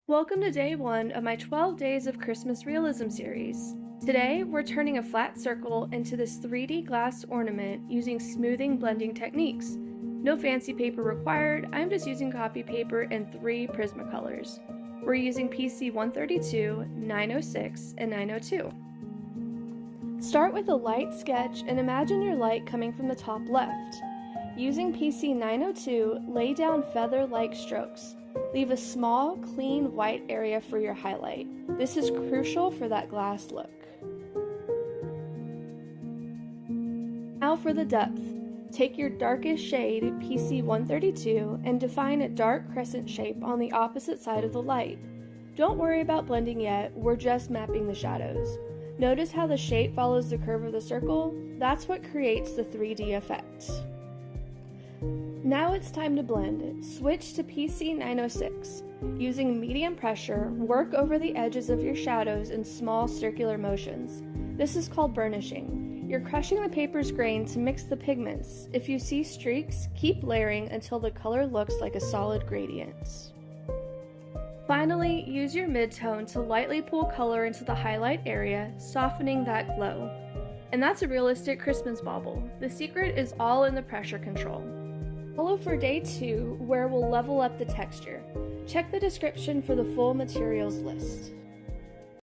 Welcome to day 1 of my 12 Days of Christmas Realism series. Today, we're turning a flat circle into this 3D glass ornament using smoothing blending techniques. No fancy paper required, I'm just using copy paper and 3 Prismacolors. We're using PC 132, 906, and 902. Start with a light sketch and imagine your light coming from the top left. Using PC 902, lay down feather-like strokes. Leave a small, clean white area for your highlight. This is crucial for that glass look. Now for the depth. Take your darkest shade, PC 132, and define a dark crescent shape on the opposite side of the light. Don't worry about blending yet, we're just mapping the shadows. Notice how the shape follows the curve of the circle? That's what creates the 3D effect. Now it's time to blend. Switch to PC 906. Using medium pressure, work over the edges of your shadows in small circular motions. This is called burnishing. You're crushing the paper's grain to mix the pigments. If you see streaks, keep layering until the color looks like a solid gradient. Finally, use your mid-tone to lightly pull color into the highlight area, softening that glow. And that's a realistic Christmas bauble. The secret is all in the pressure control. Follow for day 2, where we'll level up the texture. Check the description for the full materials list.